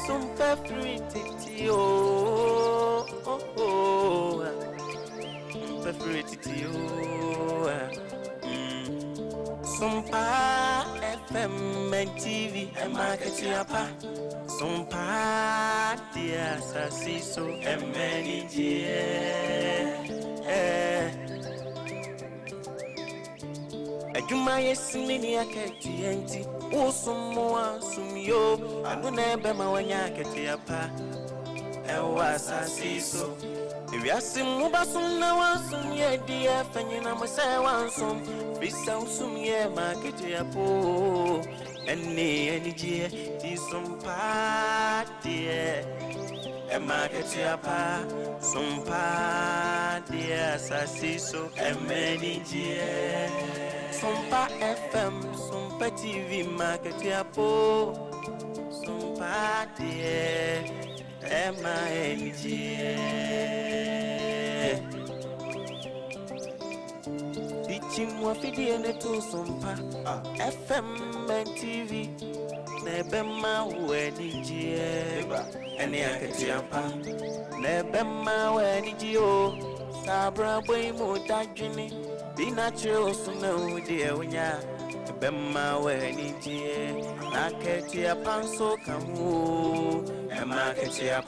Sompa free titio. Sompa free titio. Sompa FM and TV and market yapa. Sompa dia sasiso and many Ajuma yesimini aketi enti usumu sumyo anunebe mawanya aketi yapa ewa sasiso ewiasimu basumna wasumye dia fanyina mase wansum bisa usumye maketi yapo eni jie di sompa die maketi yapa sompa dia sasiso emeni jie Sompa FM, Sompa TV, market yapo, Sompa die, MING. Teaching what fidi ene to Sompa FM and TV, nebema weniji, ene aketiapa, nebema weniji o, sabra boy mo dajini. Be natural, so no dear when ya Bema when it na ketia panso kamu and market ya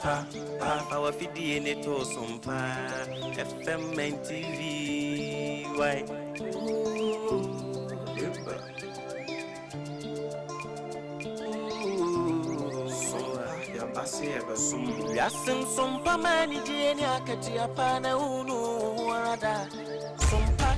our fidi in it to Sompa FM and TV. Why? Yasim Sompa maniji and Yakatia Pana Unu Warada Sompa.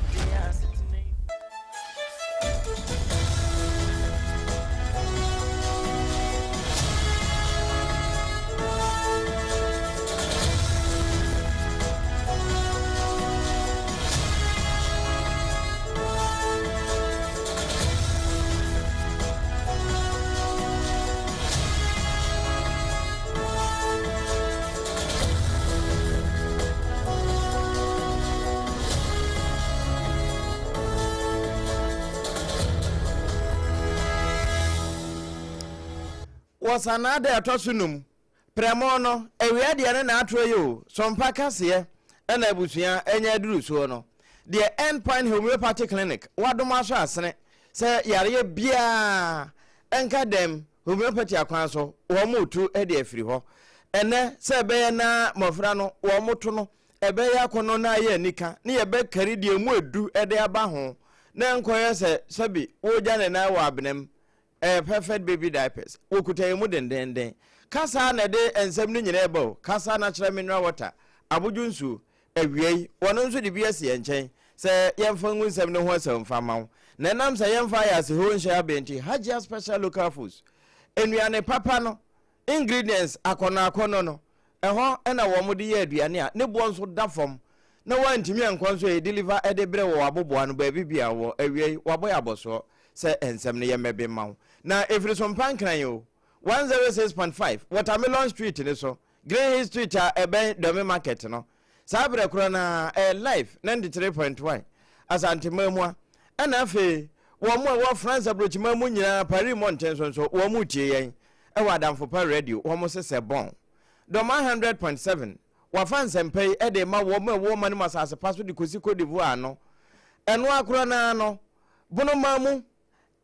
Was another atosunum premono ewia de na atro yo sompa kase na abusuya enya duru so no the end point homeopathic clinic wadoma so asene se yare bia enka dem homeopathy akwan so wo motu e de afiri ho ene se be na mofra no wo moto no ebe ya kono na ye nika ne ye be kari de mu edu e de aba ho na enkoye se sabi wo jane na wa abnem perfect baby diapers okuta mu dendenden kasa na de ensem ni nyina ebo kasa na kire mineral water abujunsu awiei wono nso de biase yenchen se yemfa ngunsem ne ho asem fama na nam se yemfa ya se ho nhia benti Hajia special local foods enuane papa no ingredients akono no eho na wo mo de ye aduane a ne bo nso da fom na wantimi ankwanso e deliver e de bre wo aboboa no ba bibia wo awiei waboya boso se ensem ne yemebe mawo na every Sompa nkran yo 106.5 Watermelon Street ni so Green Hill Street ebe Dome Market no sabre kro na live 93.1 asante mamua ana afi wo mo wo France abrochi mamu nyina Paris Mountain so wo mu tie yen e wadamfo pa radio wo mo se bon Doma 100.7 wa fanse mpei e de ma wo mo manu masase paso di kosi Cote d'Ivoire no eno akro na no bono mamu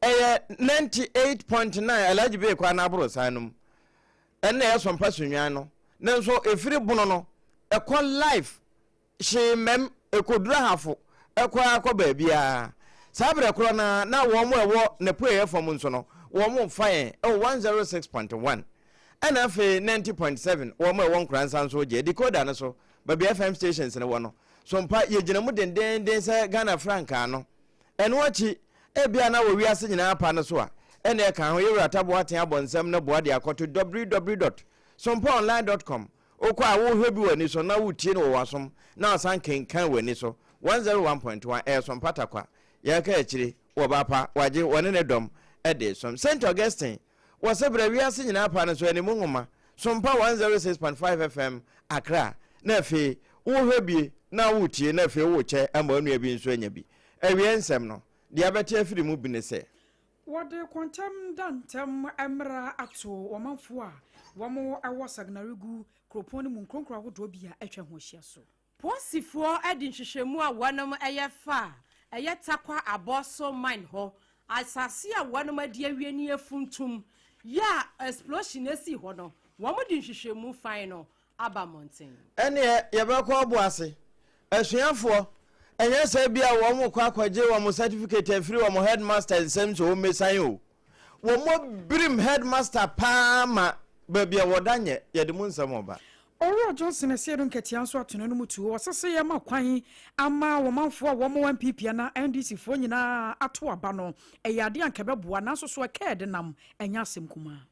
98.9 alaji be kwa na abro sanum enne ya Sompa sunwan no nanso efiri bono no ekọ life she mem ekodura hafo ekọ akọ bia sabre kro na wo mo ewo na prayer from nso no wo mo fine 106.1 ana fe 90.7 wo mo ewo nkransan so je decoder no so baby FM stations ne wo no Sompa yegina mu denden se Ghana franca no eno achi ebia na wo wiase nyina apa no so a ene e kan ho yewra tabo aten abonsam na boade akoto www.sompaonline.com okwa wo hwebi wani so na wutie no wasom na asan kenkan wani so 101.1 Sompa takwa ya ka akire wo bapa waje woni ne dom e de som St Augustine wo sebra wiase nyina apa no so ene mu ngoma Sompa 106.5 FM Accra na fe wo hwebi na wutie na fe wo che ama anu abi nso anya bi ewie nsem no dia beti afiri mu bi ne se What the quantum dantem emra ato womanfo a womo ewo sagnarigu kroponi mu nkronkro ahodo bia atwa ho hia so. Posifo edi nhwehwemu a wonom eyefa eyetakwa aboso mine ho asase a wonom adi awieni efuntum ya explosion esi ho no womo di nhwehwemu fan no aba mountain ene yebekọ obuase asuafo enye se bia womo kwa kwaje womo certificate free womo headmaster same so mesan o womo brim headmaster paama babia wodanye yede mu nsam oba Oro Johnson esiedu nketia nso atono no mutu osese ye makwan ama womanfo a womo MPP na NDC fo nyina ato aba no eyade ankebeboa na so so ekede nam enya asem kuma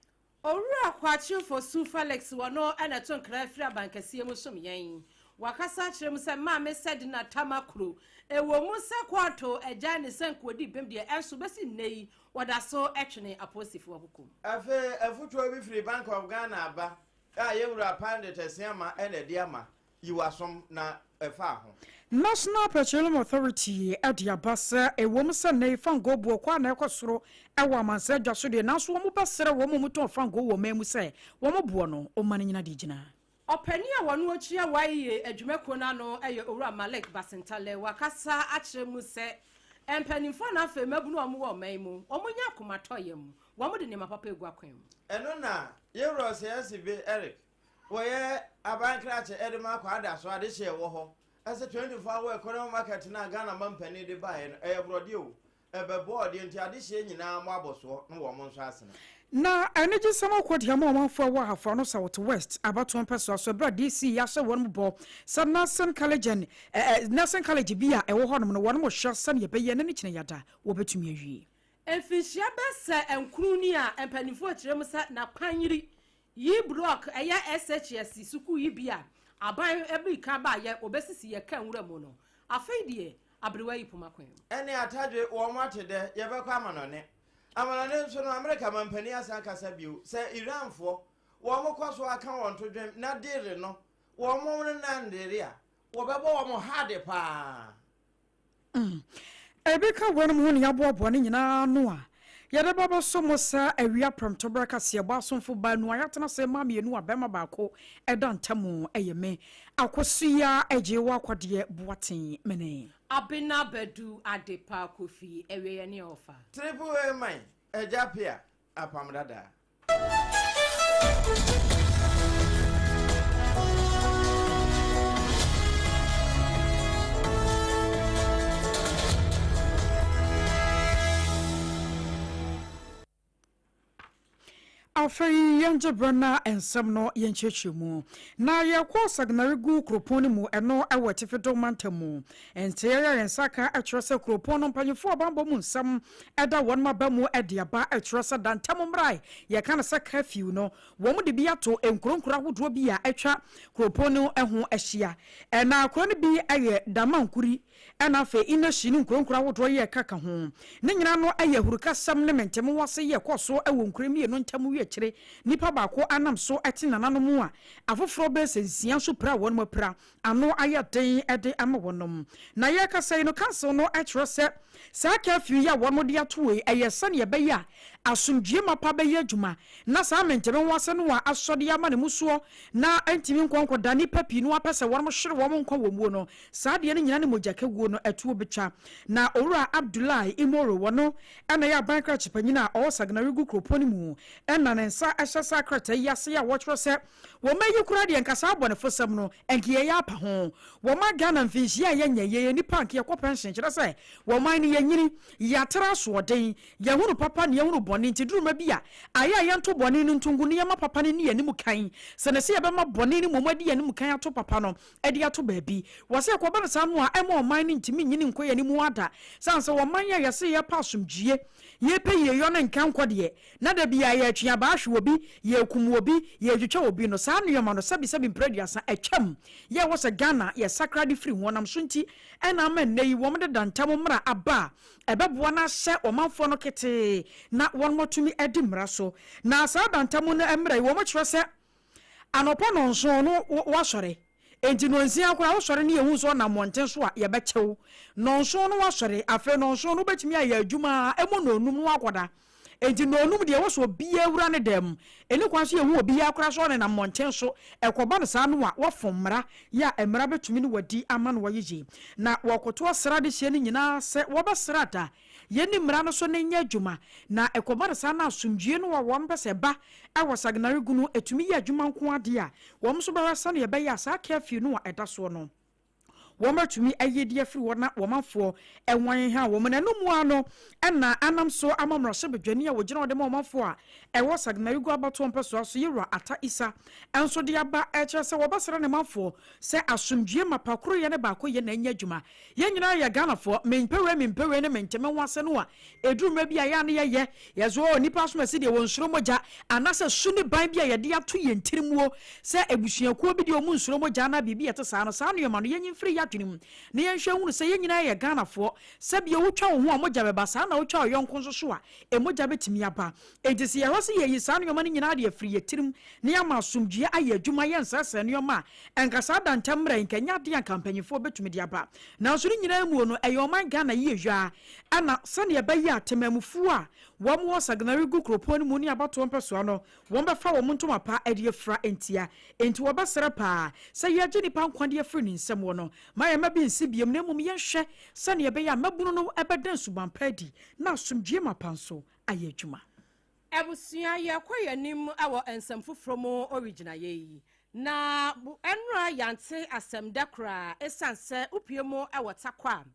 Owura kwachi for Su Felix wono ana ton krafri abankasie mu som yen wakasa kyerem se ma me said na tamakro ewo mu se kwato eja ne sankodi bem de enso besi nei wada so etwene aposifo abukum afe afutuo bi free Bank of Ghana aba a yewura pande tesiama ene diama yiwasom na efa ho National Petroleum Authority adia basa ewom se nei fango buo kwa na ekosoro ewa manse dwaso de na so wo mu basere wo mu to fango wo memu se wo mu buo no o mane nyina de gina Openi a wonu achi a waye adwumako na no eye Owura Malik Basentale wakasa akyeremu se empanimfo na afa mabunu omo wo man mu omunya akomatɔye mu wo mu de ne mapapa egu akwan mu eno na yewura se yasibe Eric woye abankrache edema kwa ada so ade hye wo ho ase 24 hour economic market na Ghana mampani de bae no brode o ebebo de nti ade hye nyina mo aboso no wo mo nso asena na energy sama kwodi ama omanfo wa hafa no South West abaton peso so bra DC ya hye won bo National College National College bia ewo ho no won mo hye san ye beye ne kine yada wo betumi awie efishia bese enkruni a empanimfo akyeremu se na kwanyiri yi block eya SHS suku yi bia aban ebi ka ba ye obesisi ye kan wura mu no afei de abrewa yi pomakwan ene atadwe wo mo atede ye bekọ amanone nso no America mampani asan kasa bio se Iranfo wo mo kwaso aka won to dwem na dire no wo mo na ndire a wo bebo wo mo hade pa Ebeka wonum ho ne yaboabo ne nyina no a yede baba so mo sa awia promto braka se ba sonfo ba no ayatena se ma mienu abema baako eda ntamu eyeme akosua agyewa akwade boaten mene abina bedu adepa kofi eweye ne ofa triple A man ejapia APAM DADAA Afei yanje brana ensem no yenchechemu na yakwo sagnarigu kroponi mu eno ewetifedo mantamu ente yensaka atwese kroponi mpanyefo bambo mu nsam eda wonma bamu ediaba atwese dantamu mrai ye kana saka fiu no womu de biato enkronkura hodo bia atwa kroponi eho ahia na kroni bi aye damankuri ena fe ina shini nkronkura hodo ye kaka ho ne nyina no aye huruka sam ne mentemu wase ye koso ewo nkremi no ntamu kire nipa baako anam so ati nanano mu a afoforo be sensia so pra won mapra ano ayaden ede ama wonom na ye kasai no council no atrose sa ka fiu ya won mode atoe eyese ne be ya asumdie mapa be ya adwuma na sa mentebe wase no a asode ama ne muso na antimi nkonko da nipa pi no apese won mo hwere won nkwa womuo no sa de ne nyina ne mogaka guo no atuo betwa na Owura Abdullahi Imoro wono ana ya bankra chipanyina o sagnarigu kroponi mu ena nensa ahyesa krata yase ya wochro se wo mayi kura de nkasa abone fosam no enkiye ya apa ho wo ma Ghana mfinhia ya nyeye ni pank ye ko pension kire se wo man ni yanyini ya tra so den ya hunu papa ne ya hunu bone ntiduruma bia aya ya nto bone ni ntungu ne ya ma papa ne ni mu kan se ne se ya be ma bone ni momadi ya ni mu kan ato papa no edi ato baabi wo se ko bana sanu a ema man ni ntimi nyini nkoya ni mu ada sanse wo man ya yase ya pasumdue ye pe ye yo ne nkan kwode na da bia ya atwa ba ahwe obi ye kum obi ye twetwa obi no sa nneoma no sabi mpraduasa atwam ye wo se Ghana ye sacred free wonam so nti ena ma nei wo mde dantam mra aba ebeboa na hye omanfo no kete na won motumi edi mra so na sa dantam no emra wo mo kyerɛ se anopo no nso no wo sɔre enti no nsia kwa wo sɔre ne yehu so na monten so a ye bekyɛw no nso no wo sɔre afa no nso no betumi aye adwuma emo no onum no akoda enti no onum de wo so bia wura ne dem eni kwa so ye hu obi akora so ne na monten so ekoba ne sa no a wo fomra ya emra betumi ne wadi ama no wayeje na wokoto sra de hye ne nyina se wo ba srata yeni mra no so ne nya adwuma na ekoba ne sa na asumdue no wo mpese ba awosagnare gunu etumi ya adwuma nko ade a wo so ba wasa ne ye ba ya sa kafi no a eda so no womatumi ayedi afiri wona womanfo enwan ha wo mena no mu ano na anam so amamro hye bedwani a wogina wode womanfo a ewo sagnari gu abato mpeso so yira ata isa enso de aba eche se wobasere ne manfo se asumdue mapakoro ye ne baako ye na anya dwuma ye nyina ya ganafo mempewe ne menteme wase no a eduruma bia ya ne ye yezo nipa so masi de wonsuro moja anase suni ban bia ye de ato ye ntirimuo se ebusuakuo bi de omu nsuro moja na bibia te sa no yema no ye nyimfiri ya twinim ne yenhwe hunu se yenyina ye ganafo se bia wotwa wo ho a moja beba sa na wotwa yonko nso so a emoja betimi aba entisi ye hose ye yisa no yoma ne nyina de afiri ye tirim ne ama asumdue aye adwuma ye nsase no yoma enkasa dantamra nkanya de akampanyefo betumi de aba na so ne nyina mu no eyoman Ghana ye hwa ana sane ye bayi atemamufu a wom wo sagnare gu kropon mu ne abato mpeso no wom befa wo ntoma pa ade afra entia enti wo basere pa se ye gye nipa nkwade afri ni nsem wo no maye mabi nsibiem ne mum ye hwe sane ye bayi mabunu no ebedan subampadi na asumdue mapanso aye adwuma Ebusua ye kwayanim awo ensem fofromo original ye na enra yante asem dakra esanse upiemo awo takwa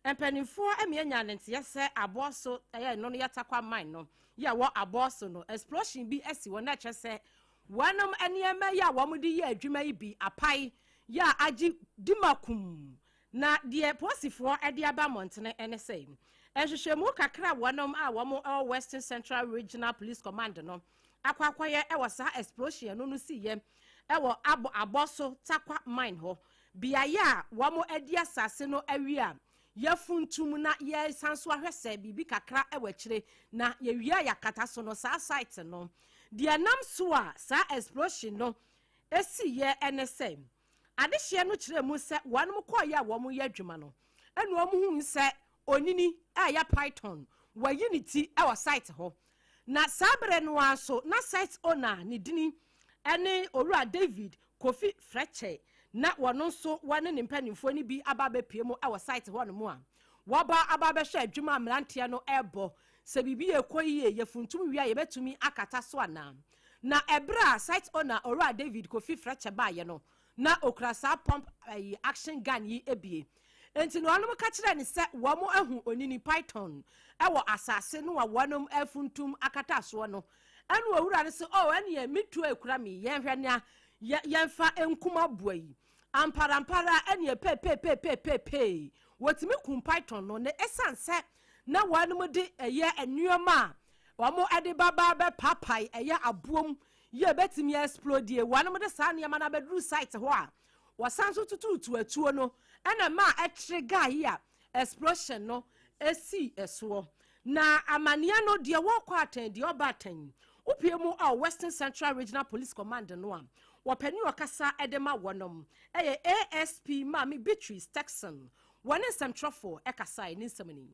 empanifo emianya nente se aboso eye no yatakwa mine no ya wo aboso no explosion bi esi wona kyese wanom eniema ya womudi ye adwuma yi bi apai ya agi dimakum na de posifo ede aba montene ene sei ehwehwemu kakra wanom a womo Western Central Regional Police Command no akwakwaye ewo sa explosion no siye ewo aboso takwa mine ho biaya womo edi asase no awia yafuntum na ye sanso ahwese bibi kakra ewakire na ye wia yakata so no sa site no de nam so a sa explosion no esi ye NSM adehye no kire mu se wanom koye a womo ye adwuma no enu omo hu se onini aya python wayiniti ewa site ho na sabre no aso na site owner ni dini ene owura David Kofi Freche na wono so wane ne mpanimfo ni bi ababe piemu ewa site ho no mu a woba ababe hwe adwuma mrantia no ebo se bibi ekoyi ye funtum wia ye betumi akata so ana na ebra site owner owura David Kofi Freche ba ye no na okrasa pump action gun yi ebie enti no anum ka kire ne se wo mo ahu onini python ewo asase no wa wonom afuntum akata so no anu owura ne se ene ye mitu ekura mi yenhwe ne yenfa enkuma boyi amparampara ene ye pe wotimi kum python no ne esanse na wonom de eye enuoma wo mo ade baba be papai eye aboom ye betimi explode wonom de sa ne na bedru site ho a wasanso tutu atuo no ena ma etrega ya explosion no esi eso na amania no de wo kwa atan de oba atan upiemu a Western Central Regional Police Command no a wopani okasa edema wonom eye ASP Mami Beatrice Texan one centrofo ekasa ni semani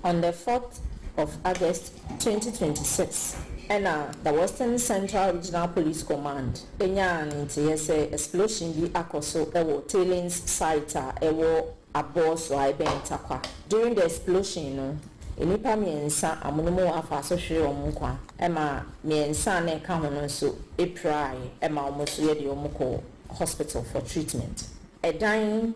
on the 4th of August 2026 and the Western Central Regional Police Command enya nti say explosion bi akoso ewo tailings site ewo aboso ibentakwa during the explosion no enipa miensa amonomo afa so hwe omukwa ema miensa na ka ho no so eprai ema omoso ye de omukọ hospital for treatment edan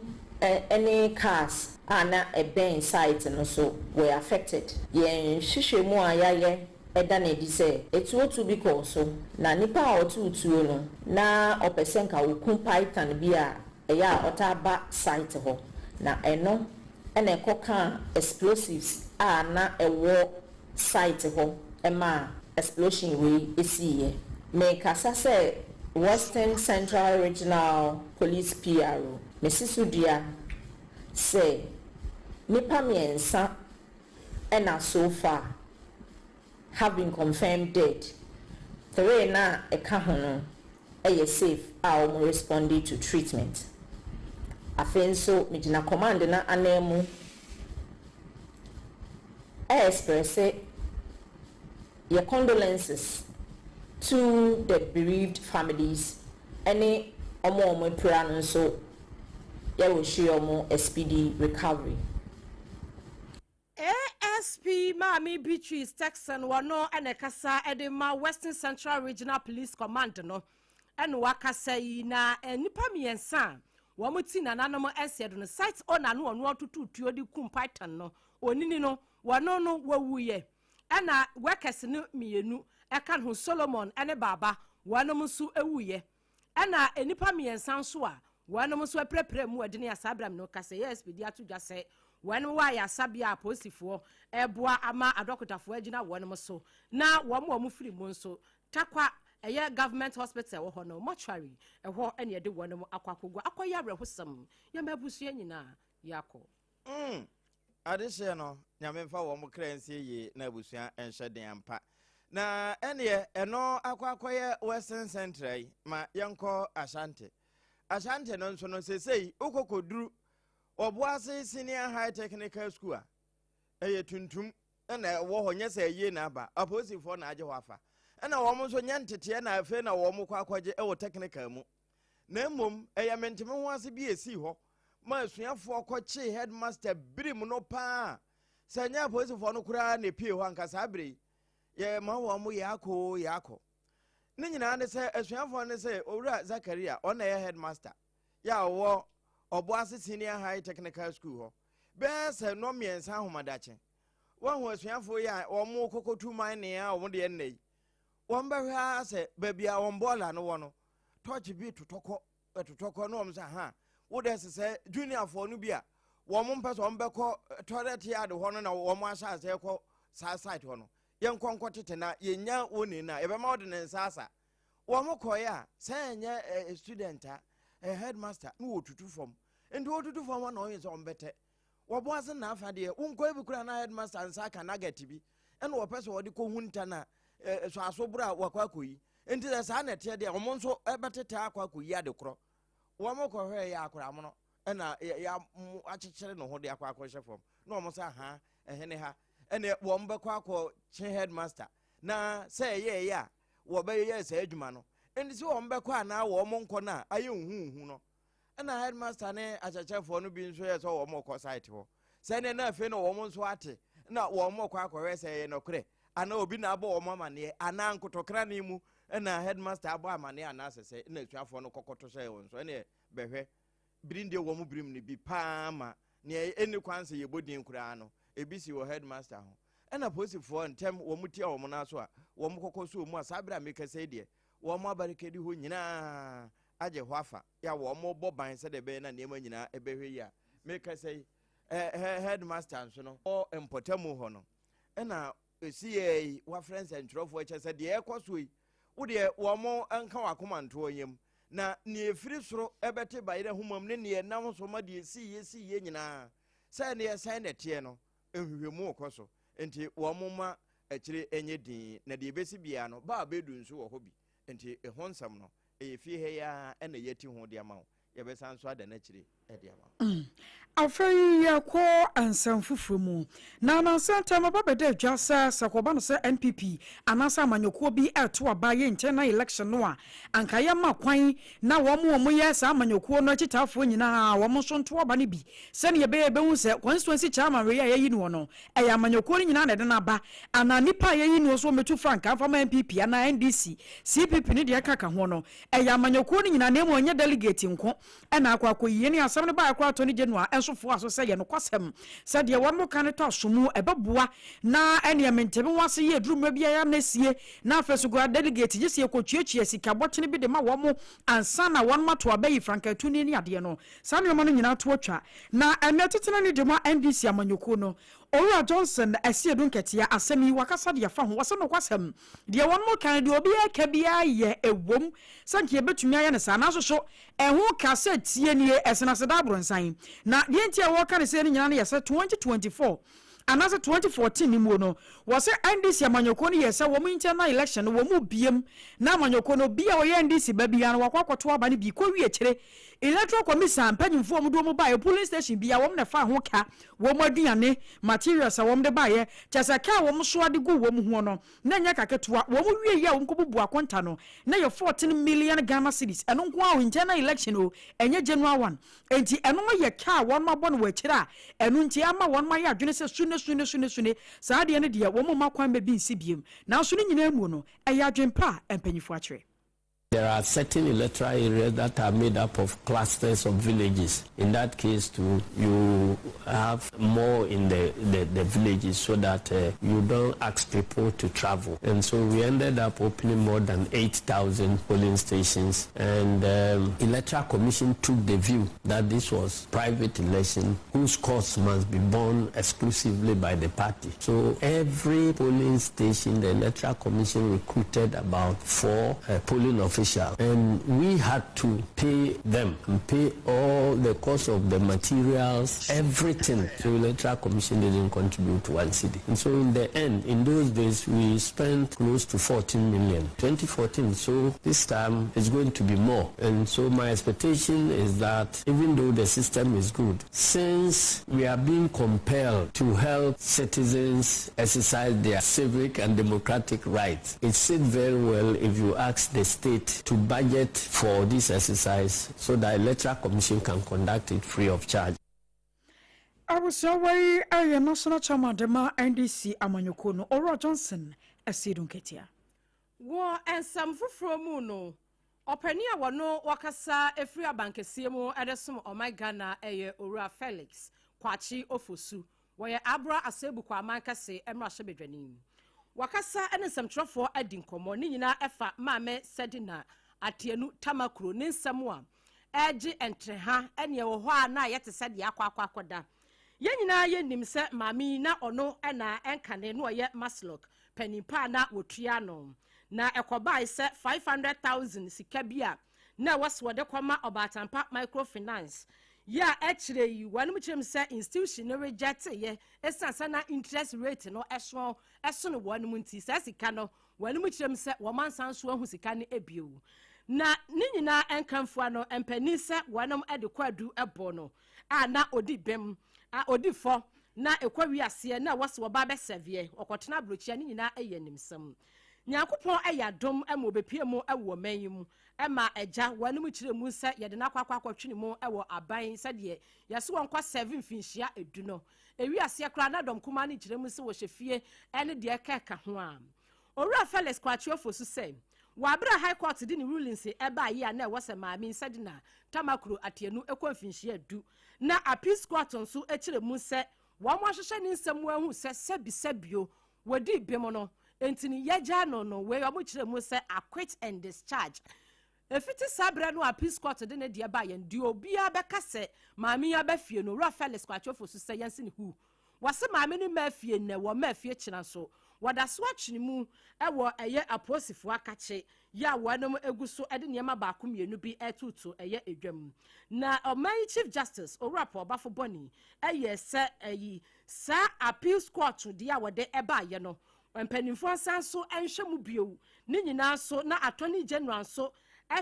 any cars ana eben site no so were affected yen hwehwemu ayaye eda na di say etuotu bi ko so na nipa otutuo no na opesenka okun python bi a eya otaba site ho na eno ena ekoka explosives na ewo site ho ema explosion we esiye me kasa say Western Central Regional Police PRO Mesisudia say nipa miensa ena so far have been confirmed dead. Three na eka ho no eye safe a o responded to treatment. Afenso midina command na anemu express your condolences to the bereaved families. Any omo prayer so you will show a speedy recovery. ASP Mami Beatrice Texan wano ene kasa edema Western Central Regional Police Command no ene wakasa yi na nipa miensa wamuti na nanom esedo no site owner no ono tututuo di kum python no onini no wano no wawuye ena workers no mienu ekan ho Solomon ene baba wanom su ewuye ena nipa miensa so a wanom so prepare mu ade ne asabram no kasa ASP di atudwa se when why asabia posifo eboa ama adokotafo agina wonmo so na wo free mu nso takwa eye government hospital wo ho no mortuary eho ene de wonmo akwakogwa akoya abrehosam ya mabusu nyina yako adehye no nyamemfa wo mo kransie yi na abusua enhweden ampa na ene eno akwakoye Western Central ma yanko Ashanti no nso no sesei ukokoduru Obuase Senior High Technical School eye tuntum na wo ho nyese ye na aba aposifo na age ho afa na wo mo so nyantete na afe na wo mo kwakwaje e wo technical mu na mmom eye menteme ho ase bi esi ho ma asuafo koche headmaster birim no pa sanya aposifo no kura na pie ho ankasa abre ye ma wo mo yako ne nyina ne se asuafo ne se owura Zakaria ona ye headmaster ya wo Obuase Senior High Technical School ho bese no miensa homadache won ho asuafo ya omo kokotu man ne ya omo de ennei won behwa se babia won bola no wono touch bi tutoko no omsa ha wo de se junior fo no bia won mpese won beko toilet yard ho no na won asha se ko sa site ho no yen konkotete na yenya woni na ebe ma odene nsasa won koya se enye student a headmaster no wotutu form enti wotutu form na oyin so ombete woboase na afade unko ebikura na headmaster nsa ka nugget bi ena wo pese wo de ko hunta na so asobura wakwakoyi enti da sa na te de omo nso ebetete akwakoyi ade kro wo mo ko hwe ya akora mo no ena ya achichere no ho de akwakoshe form na omo sa ha ehene ha ena wo mbekwa akọ chi headmaster na say ye ya wo be ye sa adwuma no enti si wo mbekwa na wo mo nko na aye huhu no na headmaster ne achachefo no bi nso ye so wo mo ko site ho se ne na afi no wo mo nso ate na wo mo kwa akọwe se ye no kre ana obi na abo wo mo mane ana nkotokra ne mu na headmaster abo amane ana asese na atuafo no kokoto se wo nso ne behwe brinde wo mo brim ne bi paama ne eni kwanse ye bodin kura no ebisi wo headmaster ho na posifo ntem wo mutia wo mo na so a wo mo kokoso mu asabra mekase de wo mo abarikedi ho nyina aje ho afa ya wo mo boban se de be na nema nyina ebehwe ya mekase headmaster nso no o empotamu ho no na esi wa friends and trofo chese de ekoso yi wo de wo mo anka wakomanto onyem na ne efiri soro ebete bayire homam ne nam so ma de esi nyina se ne san ne tie no ehwehwemu okoso enti wo mo ma akire enye din na de ebesi bia no ba bedu nso wo hobi enti ehonsam no efie he ya ena yeti ho de ama wo ye be san so ada na akire e de ama afei yakọ ansam fufumu na na senta mababede dwasa sakoba no se NPP anasa amanyoko bi eto aba ye nche na election no a anka ye makwan na wo ye sa amanyoko no chitafo nyina wo so nto aba ne bi se ne ye be hu se constituency chairman we ye yi no no e ya amanyoko ni nyina na de na ba ana nipa ye yi no so metu frank afama NPP ana NDC CPP ne de kaka ho no e ya amanyoko ni nyina na emu onye delegate nko e na akwakoyi ne asam ne ba akwa to ne January fo aso se ye no kwasem se de won mo kan to asomu ebeboa na ene mentebe wase ye duruma bia ya na sie na afesugo delegate je sie kotuachie sika botene bi de ma wo mo ansa na won mato abayi frankatu ni ade no sa ne mo no nyina to atwa na emetetena ni de ma NDC amanyoko no Owura Johnson esie dun ketia asemi wakasa de fa ho wase no kwasem de won mo kan de obi aka bia ye ewom sanke ye betumi aye ne sa na so so eho kase tie nie esena se da bronsan na de ntia wo kan se ne nyina ne yese 2024 anase 2014 ni mu no wo se NDC amanyoko no yesa wo mu internal election wo mu biem na amanyoko no bia wo ye NDC ba bia no wakwakoto aba ne bi ko wie kire electoral commission panyimfo mu do mu ba police station bia wo na fa ho ka wo mu aduane materials wo mu de ba ye chese ka wo mu so ade gu wo mu ho no na nya kaketua wo mu wie ya wo nkobubu akonta no na ye 14 million Ghana cedis eno nko a internal election o enye January 1 enti eno ye ka won mabɔ no wa kire a eno nti ama won ma ye adwene se sune saa de ne de wo mu makwan be bi nsi biem na so ne nyina mu no ɛyɛ adwempa empanyifo akire. There are certain electoral areas that are made up of clusters of villages. In that case, too, you have more in the villages so that you don't ask people to travel. And so we ended up opening more than 8,000 polling stations. And Electoral Commission took the view that this was private election whose costs must be borne exclusively by the party. So every polling station, the Electoral Commission recruited about 4 polling officers. And we had to pay them and pay all the cost of the materials, everything. So the Electoral Commission didn't contribute to 1 cedi. And so in the end, in those days, we spent close to 14 million. 2014, so this time it's going to be more. And so my expectation is that even though the system is good, since we are being compelled to help citizens exercise their civic and democratic rights, it sits very well if you ask the state to budget for this exercise so that the Electoral Commission can conduct it free of charge. I was away a national chairman dema NDC amanyoko no Ora Johnson asidun ketia. Wo ensam fufuro mu no opani a wono wakasa efri abankese mu edesom Ghana eye Ora Felix kwachi ofosu wo ye abra asebu kwa amankase emra shebedwani. Wakasa ensam trofo adi nkomo ni nyina efa maame sedina atienu tamakuro ne nsam a eji entreha ene wo ho a na yete sede akwakoda ye nyina ye nim se maame na ono na enkane no ye maslok panipa na wotua no na ekobai se 500,000 sika bia na waswode kwama obatampa microfinance ya echire yi wanum chim se institution no reject ye esansa na interest rate no eso no wanum nti se sika no wanum chim se wo mansan so ahu sika ne ebio na ni nyina enkanfo no empani se wanum ede kwadu ebo no a na odi bem a odi fo na ekwa wiase na wase oba be sevie okotena brochia ni nyina eyenimsem nyankopon ayadom amobepie mu ewo manyimu ema eja wanum chire mu se yede na kwakwatwene mu ewo aban se de yase won kwa 7 finhia edu no ewiase kra na dom kuma ni chire mu se wo hyefie ene de keka ho a Ora Felix kwachi ofosu se wabra high court di ni rulings eba yi a na wose maami se de na tamakuro atienu ekwa finhia edu na appeals court nso echire mu se wo mo ahwehwe ni nsem ahu se sebisebio wodi bem no entini yaja no we omo chire mu se acquit and discharge efiti sabre no appeals court de ne de ba yen di obi abeka se maami ya ba fie no Ora Felix kwacho fosu se yansi ni hu wase maami ni ma fie ne wo ma fie kina so wada so atwene mu ewo eye aposifo akache ya wanom eguso ede niema ba ko mienu bi etutu eye edwam na oman chief justice Ora Obafo Boni eye se eyi sa appeals court de a wode eba ye no mpanimfo asanso enhwemu bio ni nyina so na attorney general so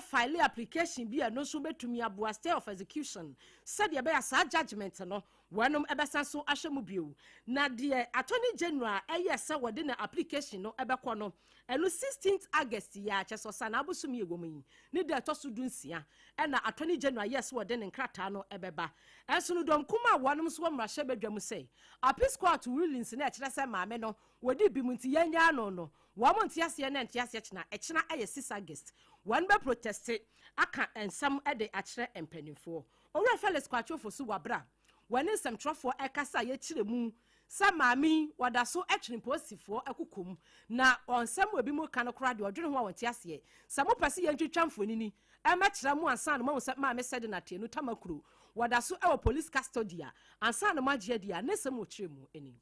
file application bi no so betumi aboa stay of execution said ye be ya sa judgment no wanom ebesanso ahwemu bio na de attorney general se wode na application no ebekọ no eno 16th August ya chesosa na abosumi egwomi ni de toso dunsia na attorney general yes wode ne nkrata no ebeba enso no dom kuma wanom so mrahye bedwam say appeals court rulings na ekire se maame no wodi bi munti yanya no wo monti ase na ntiase china ekina 6 August one be protest aka ensam ede akire empanimfo Ora Felix kwacho fosu wabra wani nsem trofo ekasa ye kire mu sa maami wada so etwene posifo akukum na onsem obi mu kan kora de odwene ho awonte ase samo pese ye ntwetwa mfoni ni ema kire mu ansan ma maame sede na tenu tamakuru wada so ewo police custody ansan ma je dia ne sem o kire mu eni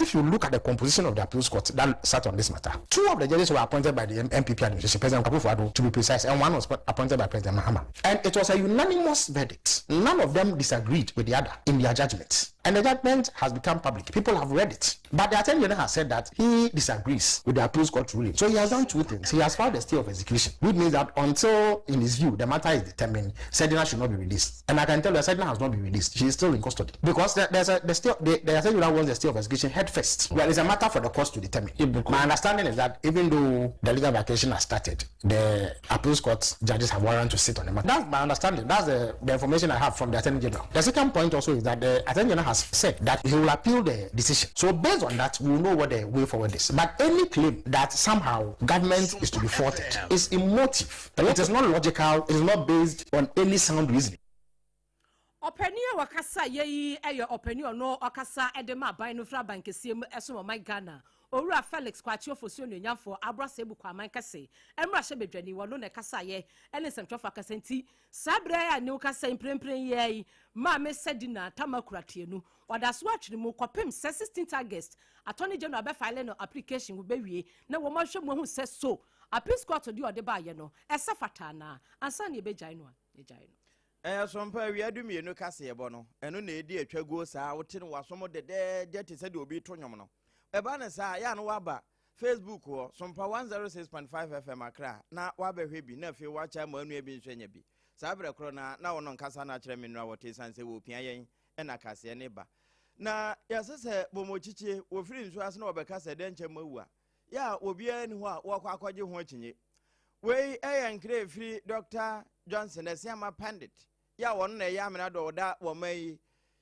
If you look at the composition of the appeals court that sat on this matter, 2 of the judges were appointed by the MPP administration, President Akufo-Addo to be precise, and 1 was appointed by President Mahama. And it was a unanimous verdict. None of them disagreed with the other in their judgment. And the judgment has become public. People have read it. But the Attorney General has said that he disagrees with the appeals court ruling. So he has done 2 things. He has filed a stay of execution, which means that until, in his view, the matter is determined, Sedina should not be released. And I can tell you, Sedina has not been released. She is still in custody. Because the Attorney General wants the stay of execution head first. Well, it's a matter for the courts to determine. My understanding is that even though the legal vacation has started, the appeals court judges have warrant to sit on the matter. That's my understanding. That's the information I have from the Attorney General. The second point also is that the Attorney General has said that he will appeal the decision. So based on that, we will know what the way forward is. But any claim that somehow government is to be faulted is emotive. It is not logical. It is not based on any sound reasoning. Openia wakasa yeyi eyo openia no okasa edema ban no fra bank siem eso my Ghana Owura Felix Kwachio Fosio Nyafo Abrase bu kwa man kase emra hye bedwani wono ne kasa ye ene semtwofa kasa nti sabre ya ne kasa imprempren ye ma me sedina tamakuratienu wadaso atwene mu kopem 16th August Attorney General be file no application wo bewie na wo ma hwe mu hu se so appeals court di ode ba ye no ese fatana ansa ne bejai no Sompa wiadu mienu kase yebo no eno na edi atwago saa wote no wasomo de te se de obi to nwom no eba na saa ya no waba Facebook wo Sompa 106.5 FM Accra na wabehwe bi na fe wacha manu e bi nhwenya bi saa bre kro na wono nkasa na kire menua wote sanse wo pia yen na kase ne ba na yasese bomochiche wo firi nso ase na obekasa de nche mawu a ya obi ani ho a wo kwa akwaje ho akinye we eyankre firi Dr. Johnson Esiama Pandit ya won na ya amena do da wo mai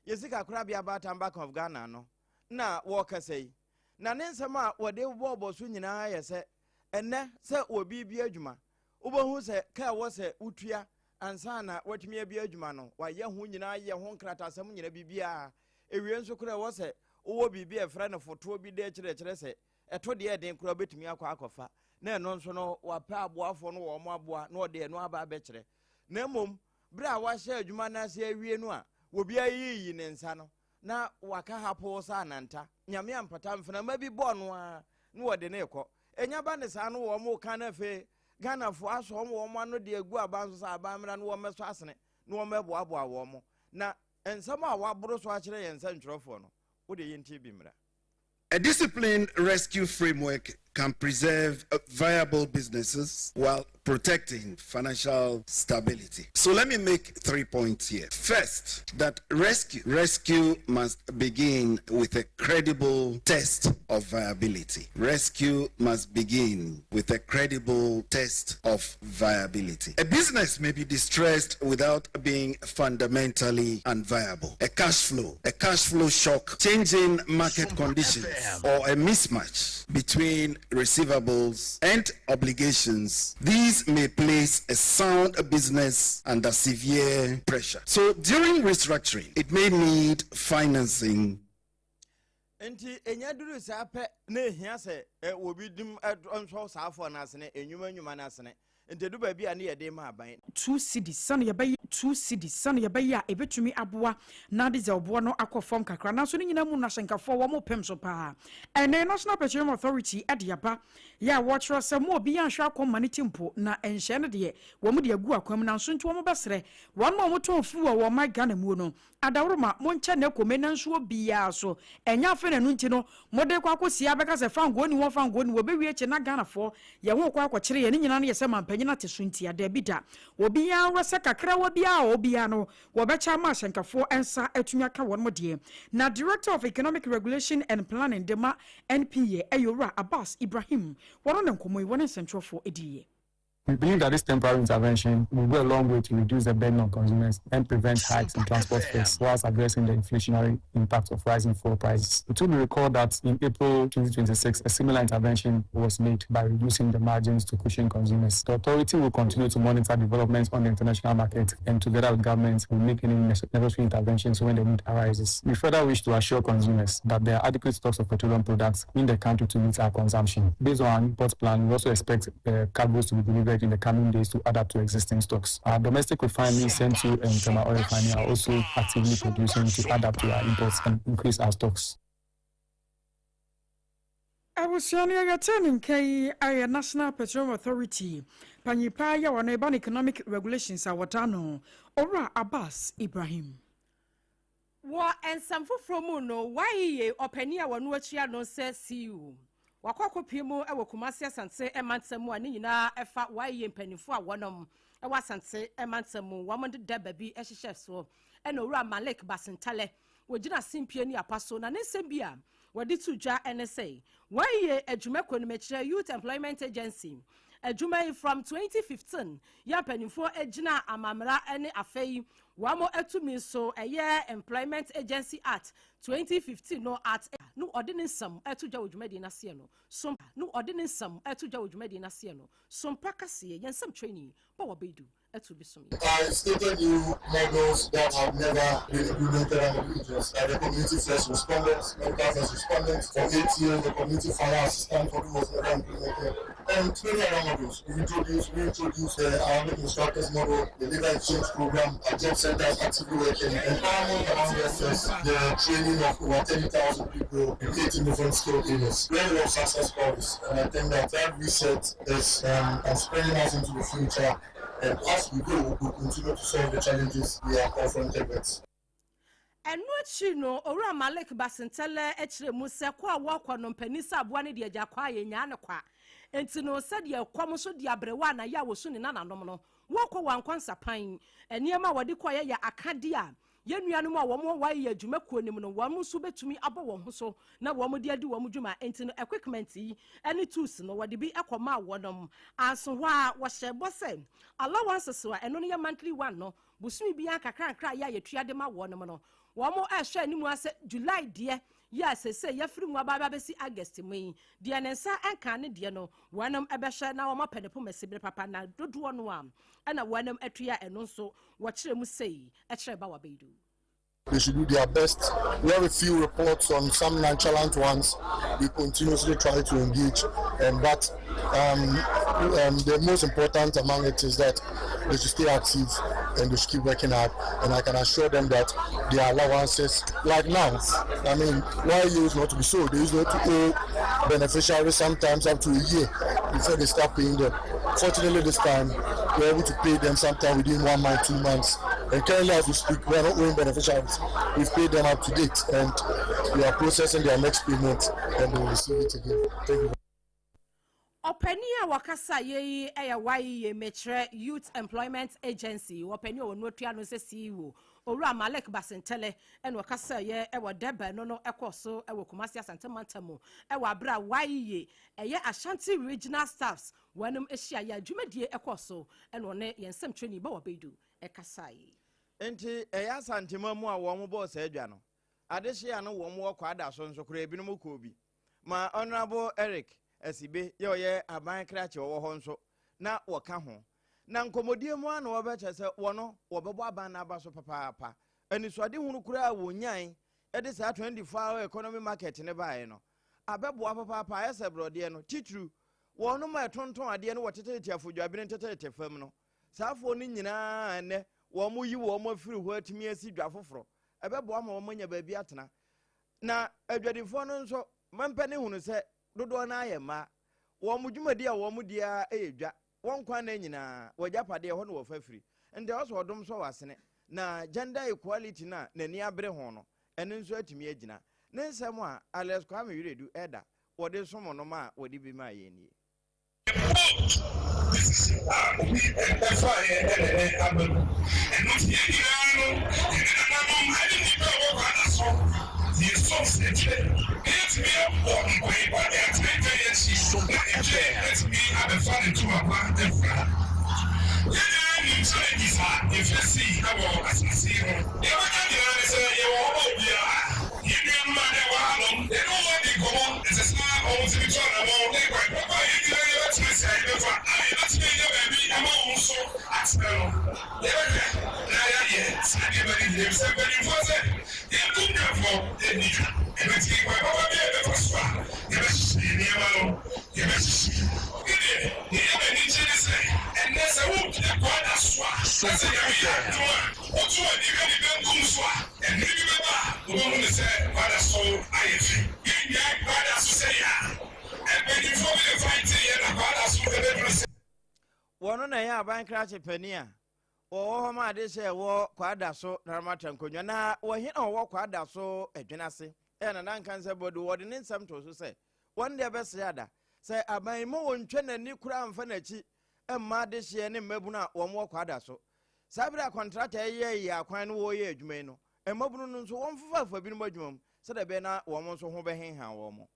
yesika kura bia Batam Bank of Ghana no na wo kasei na ne nsem a wo de bobo so nyina yese enne se obi bi adwuma ubohu se ka wo se utua ansa na watumi abi adwuma no wa ye ho nyina ye ho nkrata asem nyina bibia ewie nso kura wo se wo bibia efra ne foto bi de kire se eto de eden kura betumi akofa na eno nso no wa pa aboafo no wo mo aboa na ode eno aba abekire na mom bra wa hye adwuma na se awie no a obi ayiyi ne nsa no na waka hapo sa nanta nyame ampata mfana ma bi bo no a na wode ne ekọ enya ba ne sa no wo mo ka na fe Ghana fo aso wo mo ano de agu aba nso sa aba mra no wo meso asene no wo mebo abo awo mo na ensam a waboro so a kire yensa ntwerofo no wode yenti bi mra. A disciplined rescue framework can preserve viable businesses while protecting financial stability. So let me make 3 points here. First, that rescue must begin with a credible test of viability. Rescue must begin with a credible test of viability. A business may be distressed without being fundamentally unviable. A cash flow shock, changing market conditions, or a mismatch between receivables and obligations. These may place a sound business under severe pressure. So during restructuring, it may need financing. Enti enyaduru sape na ehia se obi dim onso saafo na asene enwuma na asene enti du ba bia na yede ma aban 2 cities san ye bayi 2 cities san ye bayi a ebetumi aboa na de ze obo no akofom kakra na so nyina mu na hyenkafo wo mo pem so pa ene National Petroleum Authority adiaba ya watchro se mo obi anhwa akoma ne timpo na enhye ne de wo mo de agu akwam na so nti wo mo besere won mo to fu wo my Ghana mu no adawroma mo nche na ekome na nso bia so enya afa na nu nti no mo de kwa akosia beka se fango ni wo fango ni wo bewie che na Ghana fo ye ho kwa akokyere ye ne nyina no ye se mampanyina te so nti ada bida obi ya wese kakra wo bia obi ya no wo becha ma hyenkafo ensa atumi aka won mo de na Director of Economic Regulation and Planning Dema NPA Ayora Abbas Ibrahim won on nkomo won central for ediye. We believe that this temporary intervention will go a long way to reduce the burden on consumers and prevent hikes in transport fares whilst addressing the inflationary impact of rising fuel prices. It will be recalled that in April 2026, a similar intervention was made by reducing the margins to cushion consumers. The authority will continue to monitor developments on the international market and together with governments will make any necessary interventions when the need arises. We further wish to assure consumers that there are adequate stocks of petroleum products in the country to meet our consumption. Based on our import plan, we also expect cargoes to be delivered in the coming days to adapt to existing stocks. Our domestic refineries, Central and Thermal Oil Refinery, are also actively producing to adapt to our imports and increase our stocks. Abusuani ayatenin kai aya National Petroleum Authority panyipa ya wana iban economic regulations awatano Ora Abbas Ibrahim. Wa ensamfo from no why ye openia wanu achia no se siu. Wakwakopi mu ewo Kumasi Asante emansemu ani nyina efa why ye mpanifo a wonom ewa Asante emansemu wamode da babi ehihye so ena Ora Malik Basentale wogina simpie ni apaso na ne sebia wadi tuja NSA why ye adwuma konomachire Youth Employment Agency adwuma from 2015 ya mpanifo agina amamra ene afei wamo etumi so eye Employment Agency Act 2015 no at no ordinance etuja odwumadi na se no som no ordinance etuja odwumadi na se no som pakase yensam training ba wabedu etu bisom. I stated new models that have never been implemented on the regions, like the community first responders, medical first responders, for 8 years the community fire assistant for was never implemented. And many other models. We introduced the Arabic instructors model, the data exchange program, our job centers actively working, empowerment around workers, the training of over 10,000 people in 18 different skill areas. Very well success stories, and I think that reset is spreading us into the future. And as we go, we'll continue to solve the challenges we are confronted with. And what you know, Ora Malik Basentele, Echre Musa, Kwa Walk on Penisa, Buani de Jaqua, Yanaqua. And to know said ya Quamoso diabrewana, ya was soon in an anomaly. Walk one quansa pine, and near my Wadikoya Acadia. Yenuanuma, one more why ye Jumequanim, one musube to me above one so, now one would do Wamujuma, and to equipment, any two no what be aquama one and so why was she was saying. Allowances and only a monthly one no, Busumi Bianca can't cry ya triadema one no. One more ash any more said July dear. Yes, I say ya free Wababasi August me. Dear Nensa and Canadiano, one ebesha now my penepum sibre papa na do one and a one etria and also what she must say at Trebawa Bedu. They should do their best. We have a few reports on some nonchalant ones. We continuously try to engage, but the most important among it is that they should stay active and they should keep working hard. And I can assure them that their allowances, like now, I mean, why use not to be so? They use not to owe beneficiaries sometimes up to a year before they start paying them. Fortunately, this time we're able to pay them sometime within 1 month, 2 months. And currently, as we speak, we are not owing beneficiaries. We've paid them up to date, and we are processing their next payment, and they will receive it again. Thank you. Openia wakasa ye why metre Youth Employment Agency. Openia onotria no se CEO. Ora Malik Basentele and wakasa ye ewa deba no ekoso ewa Kumasi Asante Mantamo ewa bra why ye Ashanti regional staffs wanum eshia ya dwumadie ekoso and one yensem training ba wabedu ekasai. Enti Asante mamu a wo mo boss adwa no. Adehia no wo mo kwa da so nso kura ebinom ko bi. Ma Honorable Eric Asibe ye aban krache wo ho nso na woka ho. Na nkomodie mu ana wo be chese wono wo bebo aban na aba so papa ani so ade hunu kura wo nyan e de sa 24-hour economy market ne bae no abebo papa ese brode no titru wono ma tonton ade no wotetete afodwabe ne tetete fam no saafo ni nyina ne wo mo yi wo mo afiri ho atimi asi dwa foforo ebebo ama wo manya ba bi atena na adwadifo no nso mampe ne hunu se dodo na ayema wo mo dwumadi a wo mo dia eyedwa won kwa na nyina wajapade ho no wo fafiri ende oso odom so wasene na gender equality na nani abre ho no ene nso atimi agina ne nsem a Alex Kwame Wiredu eda wode somo no ma wode bi ma ye nie One na ya ban crash penia. O ma de se wo kwada so na mata nkonwa na wo hin wo kwada so adwenase. E na nan kan se bodu wo de nsam to so se. One de be se ada. Se aban mo wontwe na ni kura amfa na chi. Emma de hye ne mabuna wo mo kwada so. Sabira contractor ye akwan no wo ye adwuma no. Emabunu no so won fufa bi no adwuma. Se de be na wo mo so ho be hen han wo mo.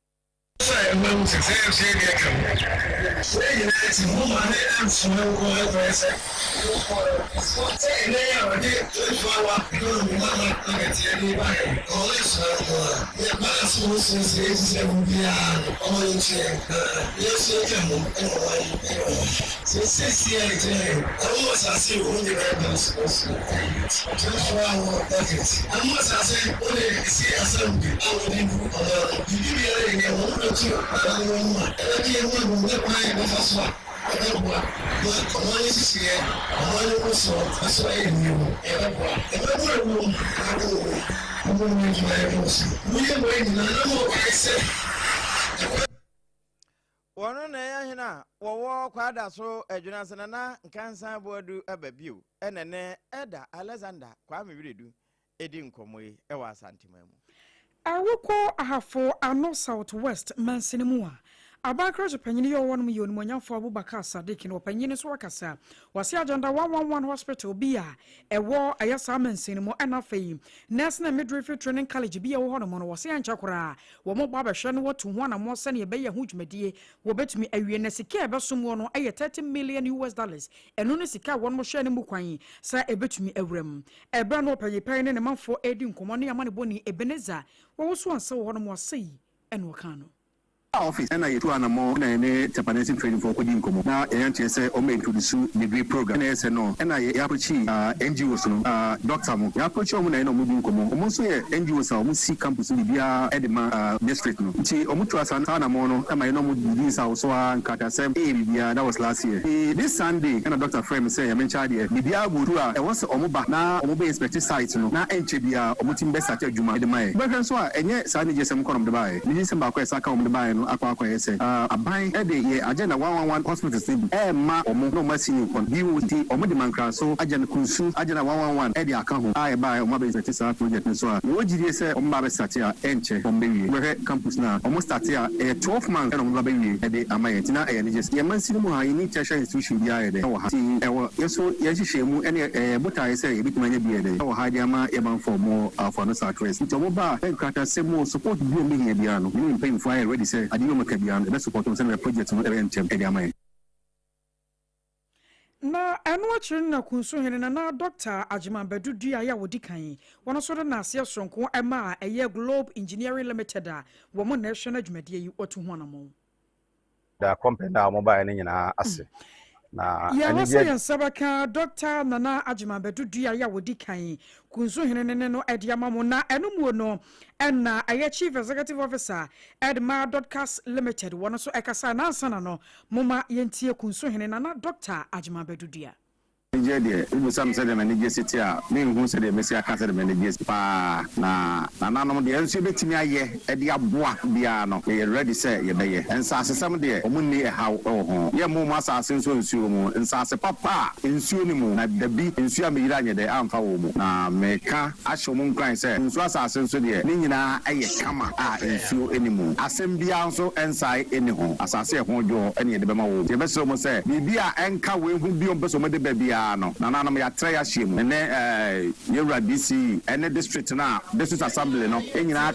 One na ya hina wo kwada so adwunase na nkansan boadu ababio enene Eda Alexander kwa mewiredu edi nkomoyi e wa Asantemamu awoko ahafo ano southwest mansinemu Abakra Japanyini yo wonu yo nimonyamfo Abubakar Sadiq no panyini so wakasa wase agenda 111 hospital bia ewo ayasa mansinemu anafei nurse na midwifery training college bia wo hono no wase anchakora wo mo baba hwe no wotu ho na mo se ne be ya hudwumadie wo betumi awie na sika ebesomo no aye $30 million eno ne sika won mo hwe ne mu kwan sa ebetumi awram ebra no panyipan ne manfo edi nkomo ne amane boni Ebeneza wo so anse wo hono mo sei eno kano office and I to anamo na ne Japanese training for kodi nkomo na yanche say o me introduce degree program na say no and I approach NGOs no doctor mo approach o mo na mo nkomo o mo so ye NGOs o mo si campus ni bia edema district no nti o mo to asa na mo no e ma no mo di sa so nkata say bia that was last year this Sunday and a doctor friend say ya mencha de bia guru a e was o mo ba na o mo be inspect site no na enche bia o mo tim be sate adwuma de mai be so a enye sa ne jesem konom de bai ni jesem ba ko esa ka o mo de bai akwa yese aban e de ye agenda 111 hospital still ma omo no masini kon bi wuti omo de mankra so agenda kunsu agenda 111 e de aka ho ai ba omo be start sa project so a wo jiri se omo ba be start a enche omo be we campus na omo start a 12 months omo ba be wi e de amaye tina e ne just ye mansini mu ha ni tertiary institution bi aye de wo ha e wo yeso ye hihye mu ene buta se ye bituma nya bi e de wo ha de ama e ban for more for no sacrifice nti omo ba enkrata se mo support bi o me hia bia no ni pay for ready say adino makabian the support on the project no entem e amai na eno achiri na kunso hene na Dr. Ajiman Bedudi aya wodi kan wono so na ase sonko ema eye Globe Engineering Limited a wo mo national adwumade yi otu ho na mo da company da mo ba ene nyina ase na ya say sabaka Dr. Nana Ajiman Bedudi aya wodi kan kunso hene no ediama mo na eno mu no na aye Chief Executive Officer Edma Broadcast Limited wono so ekasa na ansana no moma yentie kunso hene na Dr. Ajiman Bedudi Nigeria, we some said the manager city, me who said the Messia Casa the managers pa na none of the NCB me aye, Edia Bois Biano, they ready say ye day, and Sassa some day, only a how oh, ye more massa since so sumo, and Sassa papa, in Sunimu, at the beat in Suamirania, the Amfaomo, na meka, Ashomon cry say, in Swassa since so dear, Nina, aye, come in Su anymore. Assembly also inside any home, as I say, hold your any of the Bemo. The best almost say, Bibia and Kawi who be on Besoma de baby. No na me atra ya hye mu ne yewra DC ene district na district assembly no enyina